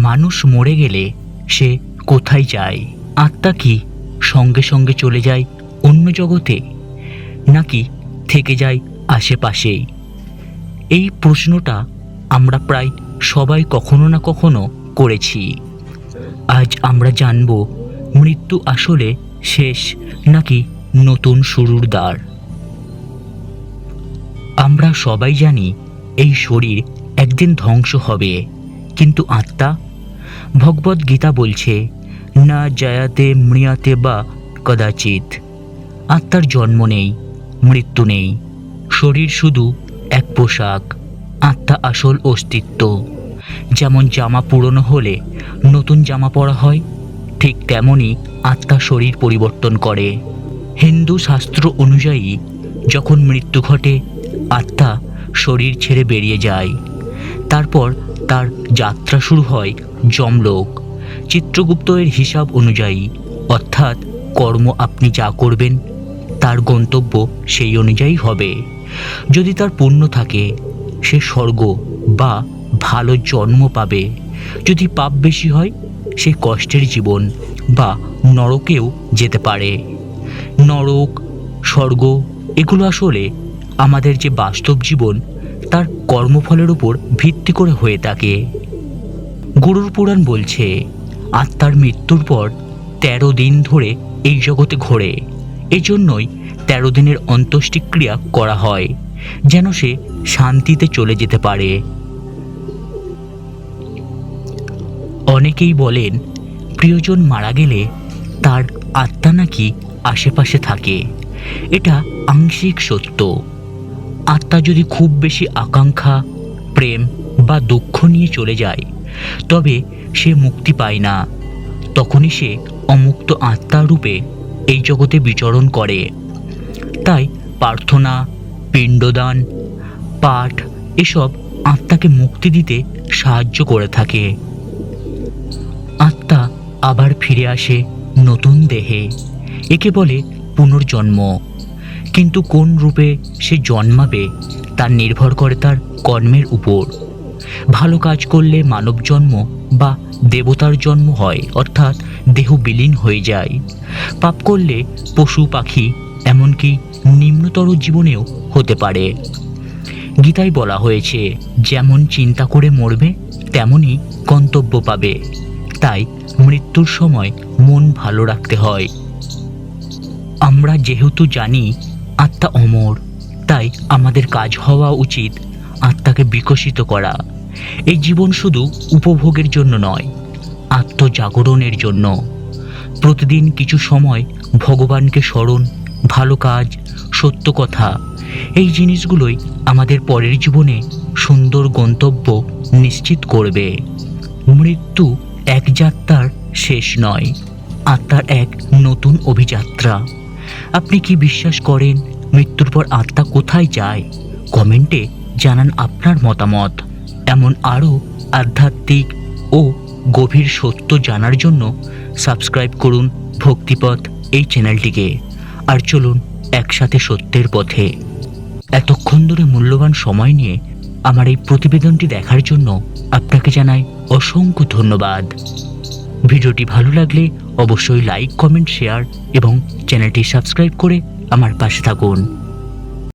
মানুষ মরে গেলে সে কোথায় যায়? আত্মা কি সঙ্গে সঙ্গে চলে যায় অন্য জগতে, নাকি থেকে যায় আশেপাশেই? এই প্রশ্নটা আমরা প্রায় সবাই কখনো না কখনো করেছি। আজ আমরা জানব মৃত্যু আসলে শেষ নাকি নতুন শুরুর দ্বার। আমরা সবাই জানি এই শরীর একদিন ধ্বংস হবে, কিন্তু আত্মা? ভগবদ গীতা বলছে, না জায়াতে মৃয়াতে বা কদাচিৎ। আত্মার জন্ম নেই, মৃত্যু নেই। শরীর শুধু এক পোশাক, আত্মা আসল অস্তিত্ব। যেমন জামা পুরনো হলে নতুন জামা পরা হয়, ঠিক তেমনই আত্মা শরীর পরিবর্তন করে। হিন্দু শাস্ত্র অনুযায়ী যখন মৃত্যু ঘটে, আত্মা শরীর ছেড়ে বেরিয়ে যায়। তারপর তার যাত্রা শুরু হয় যমলোক। চিত্রগুপ্ত এর হিসাব অনুযায়ী, অর্থাৎ কর্ম আপনি যা করবেন তার গন্তব্য সেই অনুযায়ী হবে। যদি তার পুণ্য থাকে, সে স্বর্গ বা ভালো জন্ম পাবে। যদি পাপ বেশি হয়, সে কষ্টের জীবন বা নরকেও যেতে পারে। নরক, স্বর্গ এগুলো আসলে আমাদের যে বাস্তব জীবন তার কর্মফলের উপর ভিত্তি করে হয়ে থাকে। গরুড় পুরাণ বলছে, আত্মার মৃত্যুর পর 13 দিন ধরে এই জগতে ঘোরে। এজন্যই 13 দিনের অন্ত্যেষ্টিক্রিয়া করা হয়, যেন সে শান্তিতে চলে যেতে পারে। অনেকেই বলেন, প্রিয়জন মারা গেলে তার আত্মা নাকি আশেপাশে থাকে। এটা আংশিক সত্য। আত্মা যদি খুব বেশি আকাঙ্ক্ষা, প্রেম বা দুঃখ নিয়ে চলে যায়, তবে সে মুক্তি পায় না। তখনই সে অমুক্ত আত্মার রূপে এই জগতে বিচরণ করে। তাই প্রার্থনা, পিণ্ডদান, পাঠ এসব আত্মাকে মুক্তি দিতে সাহায্য করে থাকে। আত্মা আবার ফিরে আসে নতুন দেহে। একে বলে পুনর্জন্ম। কিন্তু কোন রূপে সে জন্মাবে তা নির্ভর করে তার কর্মের উপর। ভালো কাজ করলে মানব জন্ম বা দেবতার জন্ম হয়, অর্থাৎ দেহ বিলীন হয়ে যায়। পাপ করলে পশু পাখি, এমনকি নিম্নতর জীবনেও হতে পারে। গীতায় বলা হয়েছে, যেমন চিন্তা করে মরবে তেমনই গন্তব্য পাবে। তাই মৃত্যুর সময় মন ভালো রাখতে হয়। আমরা যেহেতু জানি আত্মা অমর, তাই আমাদের কাজ হওয়া উচিত আত্মাকে বিকশিত করা। এই জীবন শুধু উপভোগের জন্য নয়, আত্মজাগরণের জন্য। প্রতিদিন কিছু সময় ভগবানকে স্মরণ, ভালো কাজ, সত্য কথা, এই জিনিসগুলোই আমাদের পরের জীবনে সুন্দর গন্তব্য নিশ্চিত করবে। মৃত্যু এক যাত্রার শেষ নয়, আত্মার এক নতুন অভিযাত্রা। আপনি কি বিশ্বাস করেন মৃত্যুর পর আত্মা কোথায় যায়? কমেন্টে জানান আপনার মতামত। এমন আরও আধ্যাত্মিক ও গভীর সত্য জানার জন্য সাবস্ক্রাইব করুন ভক্তিপথ এই চ্যানেলটিকে। আর চলুন একসাথে সত্যের পথে। এতক্ষণ ধরে মূল্যবান সময় নিয়ে আমার এই প্রতিবেদনটি দেখার জন্য আপনাকে জানাই অসংখ্য ধন্যবাদ। ভিডিওটি ভালো লাগলে অবশ্যই লাইক, কমেন্ট, শেয়ার এবং চ্যানেলটি সাবস্ক্রাইব করে আমার পাশে থাকুন।